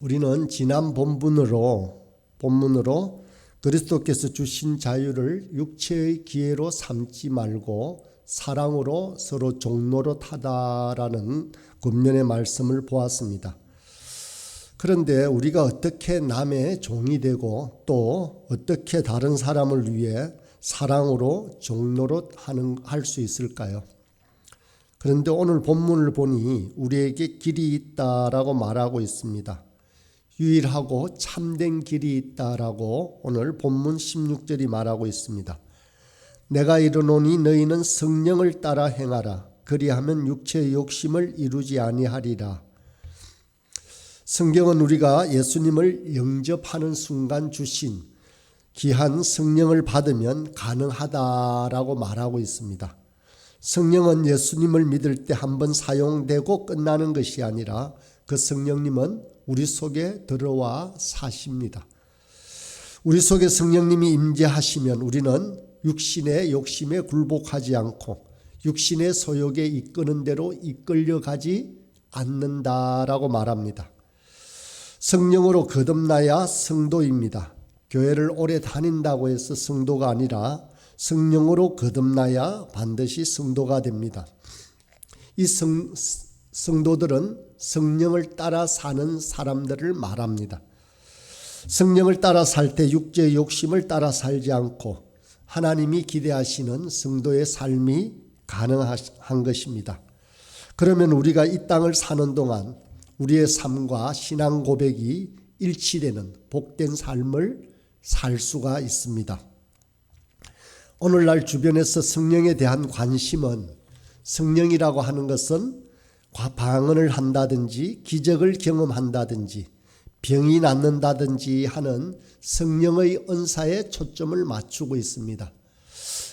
우리는 지난 본문으로 그리스도께서 주신 자유를 육체의 기회로 삼지 말고 사랑으로 서로 종로로 타다라는 권면의 말씀을 보았습니다. 그런데 우리가 어떻게 남의 종이 되고 또 어떻게 다른 사람을 위해 사랑으로 종로로 할 수 있을까요? 그런데 오늘 본문을 보니 우리에게 길이 있다라고 말하고 있습니다. 유일하고 참된 길이 있다라고 오늘 본문 16절이 말하고 있습니다. 내가 이르노니 너희는 성령을 따라 행하라. 그리하면 육체의 욕심을 이루지 아니하리라. 성경은 우리가 예수님을 영접하는 순간 주신 귀한 성령을 받으면 가능하다라고 말하고 있습니다. 성령은 예수님을 믿을 때 한번 사용되고 끝나는 것이 아니라 그 성령님은 우리 속에 들어와 사십니다. 우리 속에 성령님이 임재하시면 우리는 육신의 욕심에 굴복하지 않고 육신의 소욕에 이끄는 대로 이끌려가지 않는다라고 말합니다. 성령으로 거듭나야 성도입니다. 교회를 오래 다닌다고 해서 성도가 아니라 성령으로 거듭나야 반드시 성도가 됩니다. 이 성도들은 성령을 따라 사는 사람들을 말합니다. 성령을 따라 살 때 육체의 욕심을 따라 살지 않고 하나님이 기대하시는 성도의 삶이 가능한 것입니다. 그러면 우리가 이 땅을 사는 동안 우리의 삶과 신앙 고백이 일치되는 복된 삶을 살 수가 있습니다. 오늘날 주변에서 성령에 대한 관심은 성령이라고 하는 것은 방언을 한다든지 기적을 경험한다든지 병이 낫는다든지 하는 성령의 은사에 초점을 맞추고 있습니다.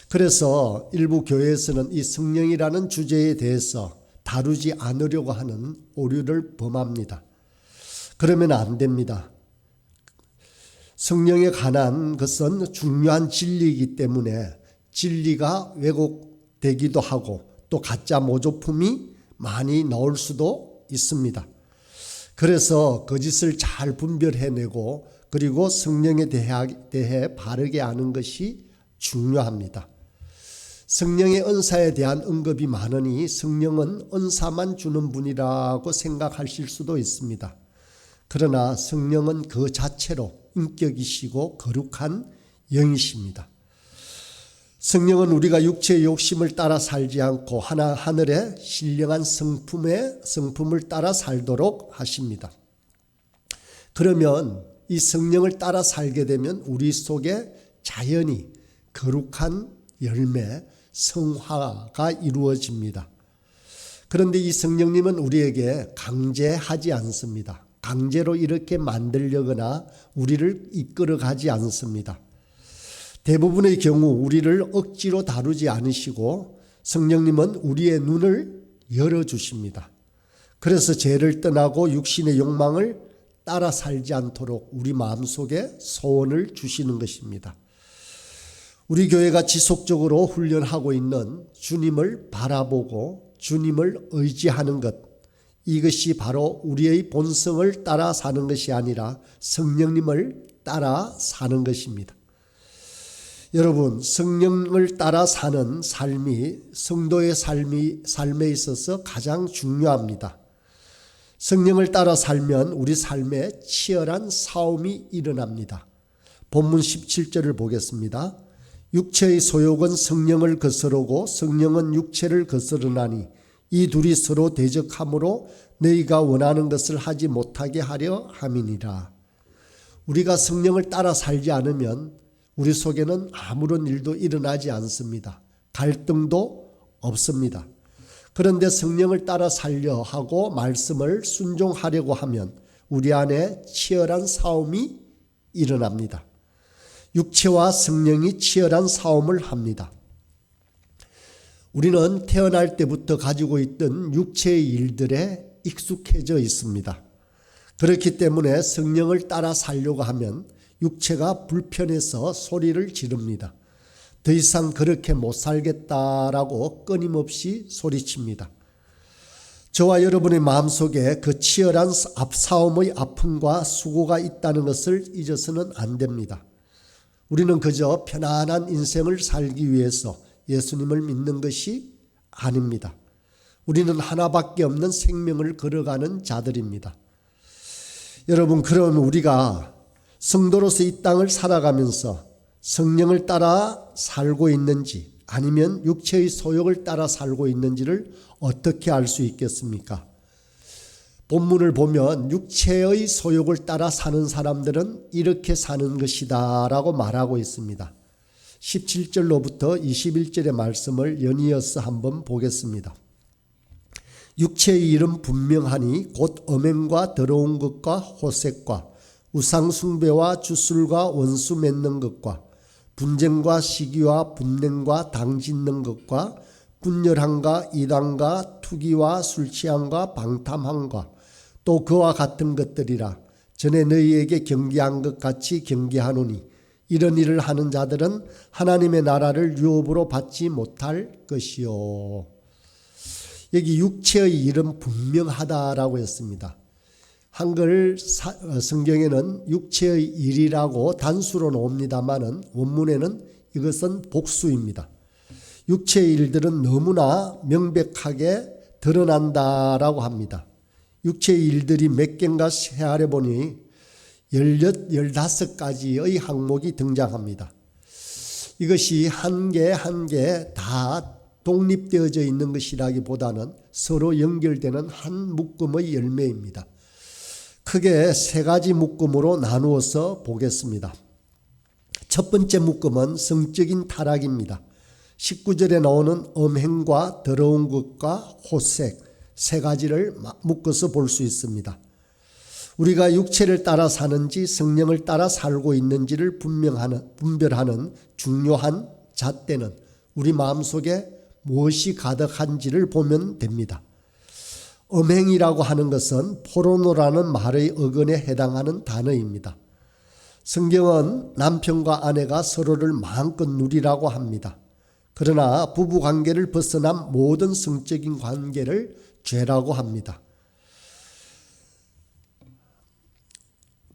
그래서 일부 교회에서는 이 성령이라는 주제에 대해서 다루지 않으려고 하는 오류를 범합니다. 그러면 안 됩니다. 성령에 관한 것은 중요한 진리이기 때문에 진리가 왜곡되기도 하고 또 가짜 모조품이 많이 나올 수도 있습니다. 그래서 거짓을 잘 분별해내고 그리고 성령에 대해 바르게 아는 것이 중요합니다. 성령의 은사에 대한 언급이 많으니 성령은 은사만 주는 분이라고 생각하실 수도 있습니다. 그러나 성령은 그 자체로 인격이시고 거룩한 영이십니다. 성령은 우리가 육체의 욕심을 따라 살지 않고 하늘의 신령한 성품을 따라 살도록 하십니다. 그러면 이 성령을 따라 살게 되면 우리 속에 자연히 거룩한 열매, 성화가 이루어집니다. 그런데 이 성령님은 우리에게 강제하지 않습니다. 강제로 이렇게 만들려거나 우리를 이끌어가지 않습니다. 대부분의 경우 우리를 억지로 다루지 않으시고 성령님은 우리의 눈을 열어주십니다. 그래서 죄를 떠나고 육신의 욕망을 따라 살지 않도록 우리 마음속에 소원을 주시는 것입니다. 우리 교회가 지속적으로 훈련하고 있는 주님을 바라보고 주님을 의지하는 것, 이것이 바로 우리의 본성을 따라 사는 것이 아니라 성령님을 따라 사는 것입니다. 여러분, 성령을 따라 사는 삶이 성도의 삶에 있어서 가장 중요합니다. 성령을 따라 살면 우리 삶에 치열한 싸움이 일어납니다. 본문 17절을 보겠습니다. 육체의 소욕은 성령을 거스르고 성령은 육체를 거스르나니 이 둘이 서로 대적함으로 너희가 원하는 것을 하지 못하게 하려 함이니라. 우리가 성령을 따라 살지 않으면 우리 속에는 아무런 일도 일어나지 않습니다. 갈등도 없습니다. 그런데 성령을 따라 살려 하고 말씀을 순종하려고 하면 우리 안에 치열한 싸움이 일어납니다. 육체와 성령이 치열한 싸움을 합니다. 우리는 태어날 때부터 가지고 있던 육체의 일들에 익숙해져 있습니다. 그렇기 때문에 성령을 따라 살려고 하면 육체가 불편해서 소리를 지릅니다. 더 이상 그렇게 못 살겠다라고 끊임없이 소리칩니다. 저와 여러분의 마음속에 그 치열한 싸움의 아픔과 수고가 있다는 것을 잊어서는 안 됩니다. 우리는 그저 편안한 인생을 살기 위해서 예수님을 믿는 것이 아닙니다. 우리는 하나밖에 없는 생명을 걸어가는 자들입니다. 여러분, 그럼 우리가 성도로서 이 땅을 살아가면서 성령을 따라 살고 있는지 아니면 육체의 소욕을 따라 살고 있는지를 어떻게 알 수 있겠습니까? 본문을 보면 육체의 소욕을 따라 사는 사람들은 이렇게 사는 것이다 라고 말하고 있습니다. 17절로부터 21절의 말씀을 연이어서 한번 보겠습니다. 육체의 일은 분명하니 곧 엄행과 더러운 것과 호색과 우상숭배와 주술과 원수 맺는 것과 분쟁과 시기와 분냉과 당짓는 것과 분열함과 이단과 투기와 술취함과 방탐함과 또 그와 같은 것들이라. 전에 너희에게 경계한 것 같이 경계하노니 이런 일을 하는 자들은 하나님의 나라를 유업으로 받지 못할 것이요. 여기 육체의 일은 분명하다라고 했습니다. 한글 성경에는 육체의 일이라고 단수로 나옵니다마는 원문에는 이것은 복수입니다. 육체의 일들은 너무나 명백하게 드러난다라고 합니다. 육체의 일들이 몇 개인가 헤아려 보니 15가지의 항목이 등장합니다. 이것이 한 개 한 개 다 독립되어져 있는 것이라기보다는 서로 연결되는 한 묶음의 열매입니다. 크게 3가지 묶음으로 나누어서 보겠습니다. 첫 번째 묶음은 성적인 타락입니다. 19절에 나오는 엄행과 더러운 것과 호색 3가지를 묶어서 볼 수 있습니다. 우리가 육체를 따라 사는지 성령을 따라 살고 있는지를 분별하는 중요한 잣대는 우리 마음속에 무엇이 가득한지를 보면 됩니다. 엄행이라고 하는 것은 포르노라는 말의 어근에 해당하는 단어입니다. 성경은 남편과 아내가 서로를 마음껏 누리라고 합니다. 그러나 부부관계를 벗어난 모든 성적인 관계를 죄라고 합니다.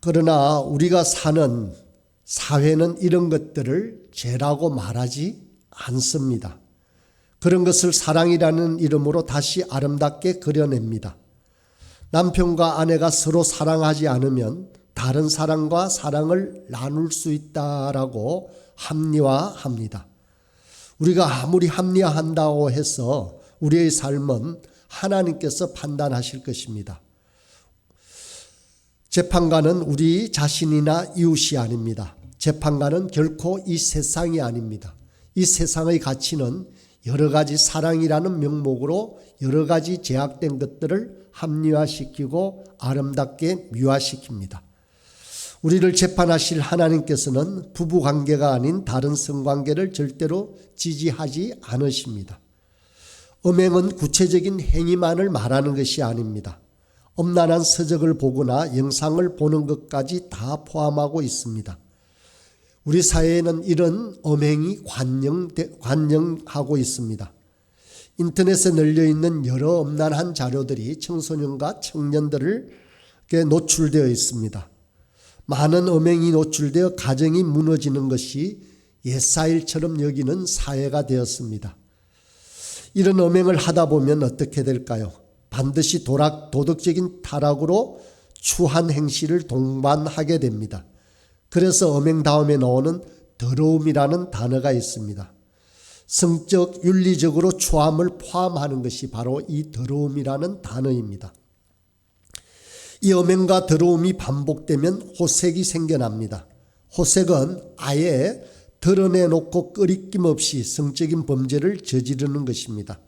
그러나 우리가 사는 사회는 이런 것들을 죄라고 말하지 않습니다. 그런 것을 사랑이라는 이름으로 다시 아름답게 그려냅니다. 남편과 아내가 서로 사랑하지 않으면 다른 사람과 사랑을 나눌 수 있다라고 합리화합니다. 우리가 아무리 합리화한다고 해서 우리의 삶은 하나님께서 판단하실 것입니다. 재판관은 우리 자신이나 이웃이 아닙니다. 재판관은 결코 이 세상이 아닙니다. 이 세상의 가치는 여러 가지 사랑이라는 명목으로 여러 가지 제약된 것들을 합리화시키고 아름답게 미화시킵니다. 우리를 재판하실 하나님께서는 부부관계가 아닌 다른 성관계를 절대로 지지하지 않으십니다. 엄행은 구체적인 행위만을 말하는 것이 아닙니다. 엄란한 서적을 보거나 영상을 보는 것까지 다 포함하고 있습니다. 우리 사회에는 이런 엄행이 관영하고 있습니다. 인터넷에 널려있는 여러 엄란한 자료들이 청소년과 청년들에게 노출되어 있습니다. 많은 엄행이 노출되어 가정이 무너지는 것이 옛사일처럼 여기는 사회가 되었습니다. 이런 엄행을 하다 보면 어떻게 될까요? 반드시 도덕적인 타락으로 추한 행실을 동반하게 됩니다. 그래서 엄행 다음에 나오는 더러움이라는 단어가 있습니다. 성적, 윤리적으로 추함을 포함하는 것이 바로 이 더러움이라는 단어입니다. 이 엄행과 더러움이 반복되면 호색이 생겨납니다. 호색은 아예 드러내놓고 끄리낌 없이 성적인 범죄를 저지르는 것입니다.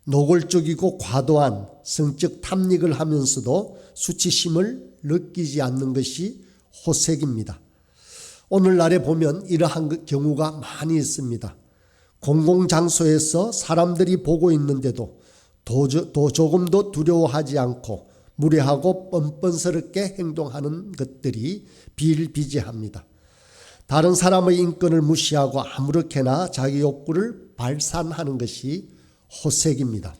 노골적이고 과도한 성적 탐닉을 하면서도 수치심을 느끼지 않는 것이 호색입니다. 오늘날에 보면 이러한 경우가 많이 있습니다. 공공장소에서 사람들이 보고 있는데도 조금도 두려워하지 않고 무례하고 뻔뻔스럽게 행동하는 것들이 비일비재합니다. 다른 사람의 인권을 무시하고 아무렇게나 자기 욕구를 발산하는 것이 호색입니다.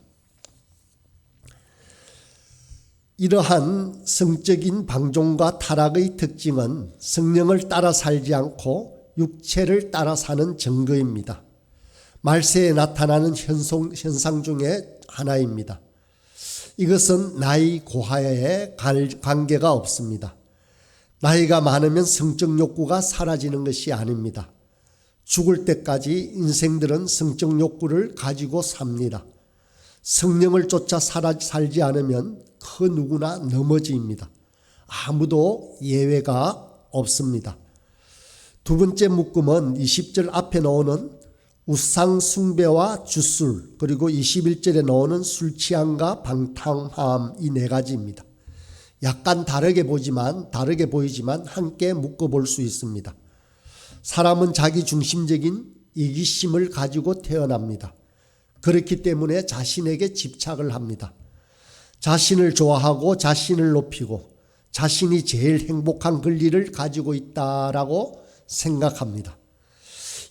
이러한 성적인 방종과 타락의 특징은 성령을 따라 살지 않고 육체를 따라 사는 증거입니다. 말세에 나타나는 현상 중에 하나입니다. 이것은 나이 고하에 관계가 없습니다. 나이가 많으면 성적 욕구가 사라지는 것이 아닙니다. 죽을 때까지 인생들은 성적 욕구를 가지고 삽니다. 성령을 쫓아 살지 않으면 그 누구나 넘어집니다. 아무도 예외가 없습니다. 두 번째 묶음은 20절 앞에 나오는 우상 숭배와 주술, 그리고 21절에 나오는 술 취함과 방탕함, 이 네 가지입니다. 약간 다르게 보이지만 함께 묶어볼 수 있습니다. 사람은 자기 중심적인 이기심을 가지고 태어납니다. 그렇기 때문에 자신에게 집착을 합니다. 자신을 좋아하고 자신을 높이고 자신이 제일 행복한 권리를 가지고 있다라고 생각합니다.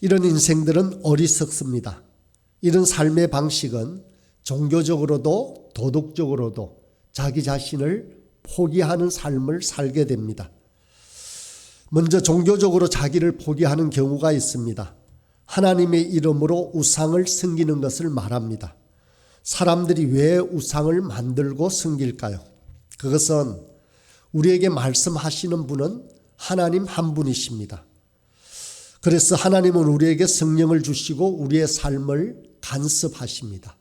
이런 인생들은 어리석습니다. 이런 삶의 방식은 종교적으로도 도덕적으로도 자기 자신을 포기하는 삶을 살게 됩니다. 먼저 종교적으로 자기를 포기하는 경우가 있습니다. 하나님의 이름으로 우상을 섬기는 것을 말합니다. 사람들이 왜 우상을 만들고 섬길까요? 그것은 우리에게 말씀하시는 분은 하나님 한 분이십니다. 그래서 하나님은 우리에게 성령을 주시고 우리의 삶을 간섭하십니다.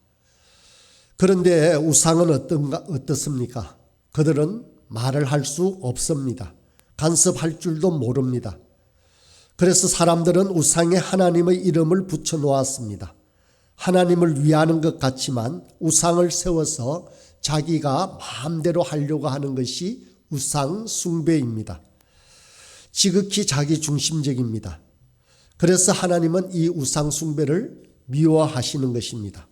그런데 우상은 어떻습니까? 그들은 말을 할 수 없습니다. 간섭할 줄도 모릅니다. 그래서 사람들은 우상에 하나님의 이름을 붙여 놓았습니다. 하나님을 위하는 것 같지만 우상을 세워서 자기가 마음대로 하려고 하는 것이 우상 숭배입니다. 지극히 자기 중심적입니다. 그래서 하나님은 이 우상 숭배를 미워하시는 것입니다.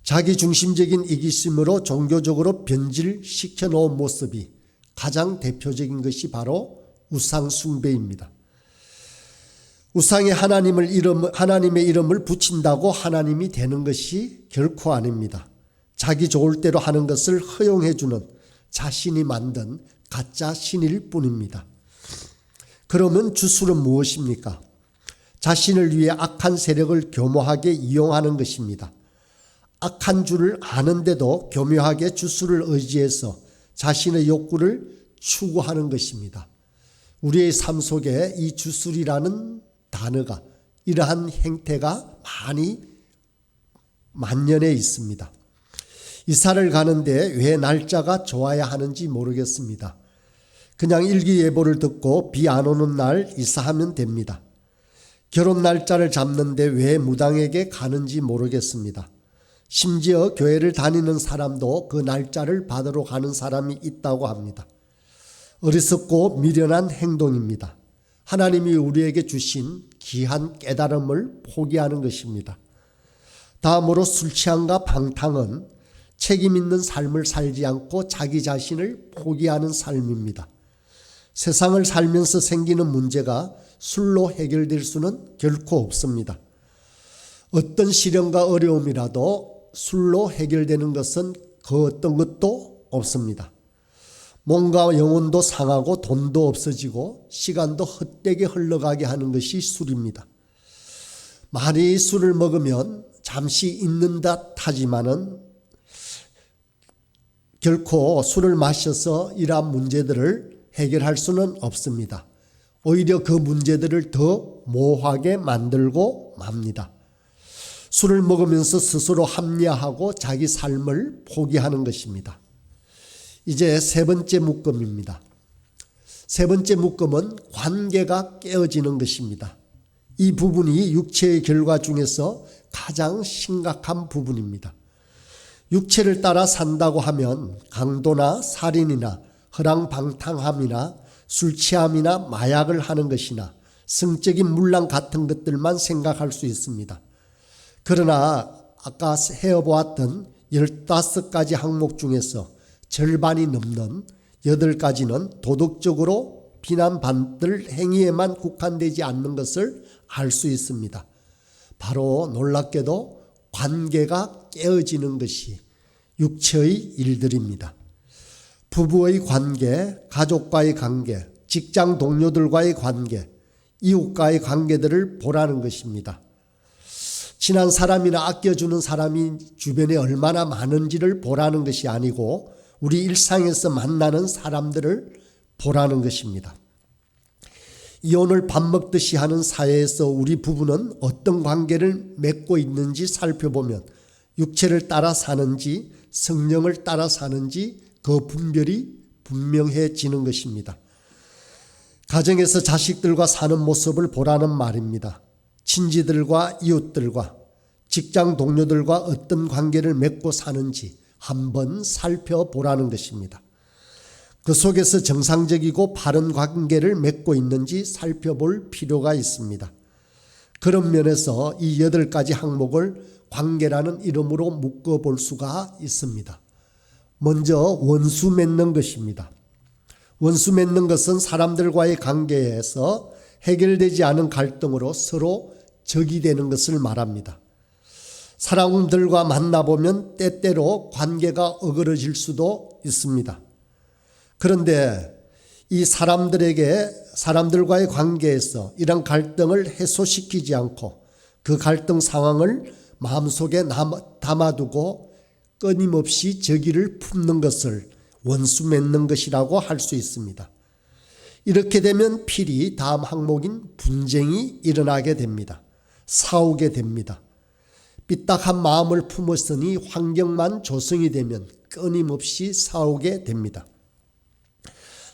자기 중심적인 이기심으로 종교적으로 변질시켜 놓은 모습이 가장 대표적인 것이 바로 우상 숭배입니다. 우상에 하나님의 이름을 붙인다고 하나님이 되는 것이 결코 아닙니다. 자기 좋을 대로 하는 것을 허용해 주는 자신이 만든 가짜 신일 뿐입니다. 그러면 주술은 무엇입니까? 자신을 위해 악한 세력을 교묘하게 이용하는 것입니다. 악한 줄을 아는데도 교묘하게 주술을 의지해서 자신의 욕구를 추구하는 것입니다. 우리의 삶 속에 이 주술이라는 단어가, 이러한 행태가 많이 만연해 있습니다. 이사를 가는데 왜 날짜가 좋아야 하는지 모르겠습니다. 그냥 일기예보를 듣고 비 안 오는 날 이사하면 됩니다. 결혼 날짜를 잡는데 왜 무당에게 가는지 모르겠습니다. 심지어 교회를 다니는 사람도 그 날짜를 받으러 가는 사람이 있다고 합니다. 어리석고 미련한 행동입니다. 하나님이 우리에게 주신 귀한 깨달음을 포기하는 것입니다. 다음으로 술 취함과 방탕은 책임 있는 삶을 살지 않고 자기 자신을 포기하는 삶입니다. 세상을 살면서 생기는 문제가 술로 해결될 수는 결코 없습니다. 어떤 시련과 어려움이라도 술로 해결되는 것은 그 어떤 것도 없습니다. 몸과 영혼도 상하고 돈도 없어지고 시간도 헛되게 흘러가게 하는 것이 술입니다. 많이 술을 먹으면 잠시 있는 듯 하지만은 결코 술을 마셔서 이러한 문제들을 해결할 수는 없습니다. 오히려 그 문제들을 더 모호하게 만들고 맙니다. 술을 먹으면서 스스로 합리화하고 자기 삶을 포기하는 것입니다. 이제 세 번째 묶음입니다. 세 번째 묶음은 관계가 깨어지는 것입니다. 이 부분이 육체의 결과 중에서 가장 심각한 부분입니다. 육체를 따라 산다고 하면 강도나 살인이나 허랑방탕함이나 술 취함이나 마약을 하는 것이나 성적인 문란 같은 것들만 생각할 수 있습니다. 그러나 아까 헤어보았던 15가지 항목 중에서 절반이 넘는 8가지는 도덕적으로 비난받을 행위에만 국한되지 않는 것을 알 수 있습니다. 바로 놀랍게도 관계가 깨어지는 것이 육체의 일들입니다. 부부의 관계, 가족과의 관계, 직장 동료들과의 관계, 이웃과의 관계들을 보라는 것입니다. 친한 사람이나 아껴주는 사람이 주변에 얼마나 많은지를 보라는 것이 아니고 우리 일상에서 만나는 사람들을 보라는 것입니다. 이혼을 밥 먹듯이 하는 사회에서 우리 부부는 어떤 관계를 맺고 있는지 살펴보면 육체를 따라 사는지 성령을 따라 사는지 그 분별이 분명해지는 것입니다. 가정에서 자식들과 사는 모습을 보라는 말입니다. 친지들과 이웃들과 직장 동료들과 어떤 관계를 맺고 사는지 한번 살펴보라는 것입니다. 그 속에서 정상적이고 바른 관계를 맺고 있는지 살펴볼 필요가 있습니다. 그런 면에서 이 8가지 항목을 관계라는 이름으로 묶어볼 수가 있습니다. 먼저 원수 맺는 것입니다. 원수 맺는 것은 사람들과의 관계에서 해결되지 않은 갈등으로 서로 적이 되는 것을 말합니다. 사람들과 만나보면 때때로 관계가 어그러질 수도 있습니다. 그런데 이 사람들과의 관계에서 이런 갈등을 해소시키지 않고 그 갈등 상황을 마음속에 담아두고 끊임없이 적의를 품는 것을 원수 맺는 것이라고 할 수 있습니다. 이렇게 되면 필히 다음 항목인 분쟁이 일어나게 됩니다. 싸우게 됩니다. 삐딱한 마음을 품었으니 환경만 조성이 되면 끊임없이 싸우게 됩니다.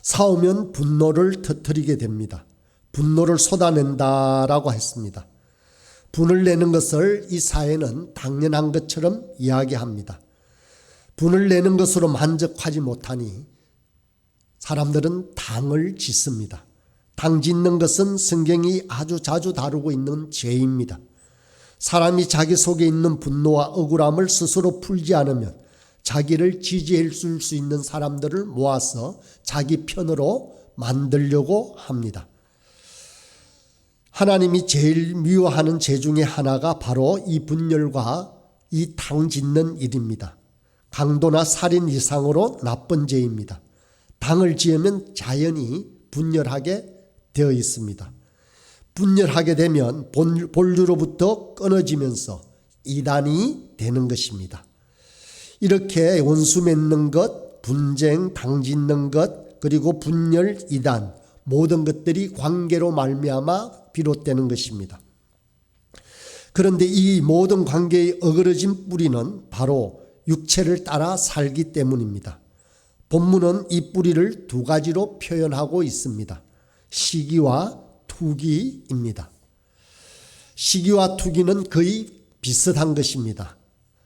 싸우면 분노를 터뜨리게 됩니다. 분노를 쏟아낸다라고 했습니다. 분을 내는 것을 이 사회는 당연한 것처럼 이야기합니다. 분을 내는 것으로 만족하지 못하니 사람들은 당을 짓습니다. 당 짓는 것은 성경이 아주 자주 다루고 있는 죄입니다. 사람이 자기 속에 있는 분노와 억울함을 스스로 풀지 않으면 자기를 지지해 줄 수 있는 사람들을 모아서 자기 편으로 만들려고 합니다. 하나님이 제일 미워하는 죄 중에 하나가 바로 이 분열과 이 당 짓는 일입니다. 강도나 살인 이상으로 나쁜 죄입니다. 당을 지으면 자연히 분열하게 되어 있습니다. 분열하게 되면 본류로부터 끊어지면서 이단이 되는 것입니다. 이렇게 원수 맺는 것, 분쟁, 당 짓는 것, 그리고 분열, 이단 모든 것들이 관계로 말미암아 비롯되는 것입니다. 그런데 이 모든 관계의 어그러진 뿌리는 바로 육체를 따라 살기 때문입니다. 본문은 이 뿌리를 2가지로 표현하고 있습니다. 시기와 투기입니다. 시기와 투기는 거의 비슷한 것입니다.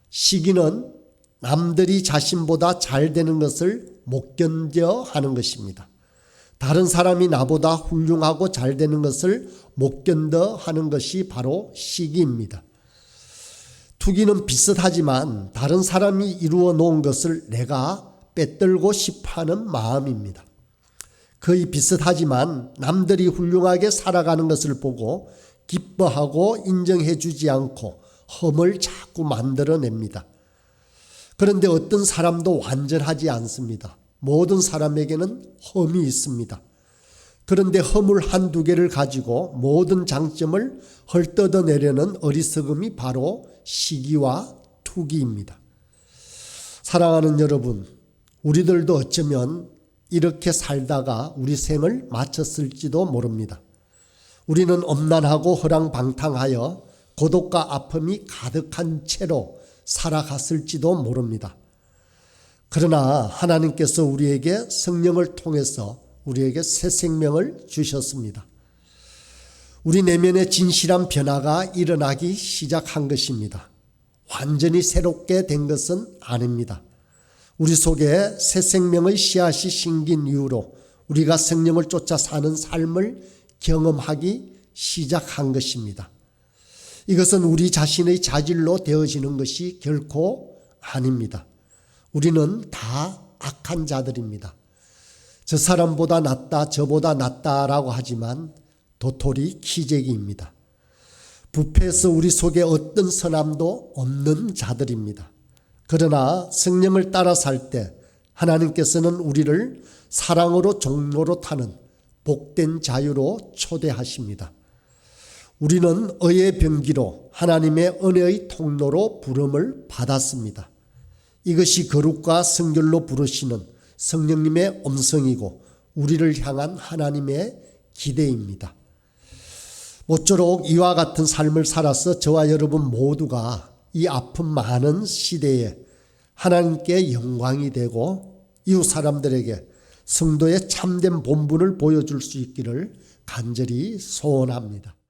시기는 남들이 자신보다 잘 되는 것을 못 견뎌 하는 것입니다. 다른 사람이 나보다 훌륭하고 잘 되는 것을 못 견뎌 하는 것이 바로 시기입니다. 투기는 비슷하지만 다른 사람이 이루어 놓은 것을 내가 빼들고 싶어하는 마음입니다. 거의 비슷하지만 남들이 훌륭하게 살아가는 것을 보고 기뻐하고 인정해 주지 않고 험을 자꾸 만들어냅니다. 그런데 어떤 사람도 완전하지 않습니다. 모든 사람에게는 험이 있습니다. 그런데 험을 1-2개를 가지고 모든 장점을 헐뜯어내려는 어리석음이 바로 시기와 투기입니다. 사랑하는 여러분, 우리들도 어쩌면 이렇게 살다가 우리 생을 마쳤을지도 모릅니다. 우리는 엄난하고 허랑방탕하여 고독과 아픔이 가득한 채로 살아갔을지도 모릅니다. 그러나 하나님께서 우리에게 성령을 통해서 우리에게 새 생명을 주셨습니다. 우리 내면의 진실한 변화가 일어나기 시작한 것입니다. 완전히 새롭게 된 것은 아닙니다. 우리 속에 새 생명의 씨앗이 심긴 이후로 우리가 성령을 쫓아 사는 삶을 경험하기 시작한 것입니다. 이것은 우리 자신의 자질로 되어지는 것이 결코 아닙니다. 우리는 다 악한 자들입니다. 저 사람보다 낫다, 저보다 낫다라고 하지만 도토리 키재기입니다. 부패해서 우리 속에 어떤 선함도 없는 자들입니다. 그러나 성령을 따라 살 때 하나님께서는 우리를 사랑으로 종로로 타는 복된 자유로 초대하십니다. 우리는 의의 병기로 하나님의 은혜의 통로로 부름을 받았습니다. 이것이 거룩과 성결로 부르시는 성령님의 음성이고 우리를 향한 하나님의 기대입니다. 모쪼록 이와 같은 삶을 살아서 저와 여러분 모두가 이 아픔 많은 시대에 하나님께 영광이 되고 이웃 사람들에게 성도의 참된 본분을 보여줄 수 있기를 간절히 소원합니다.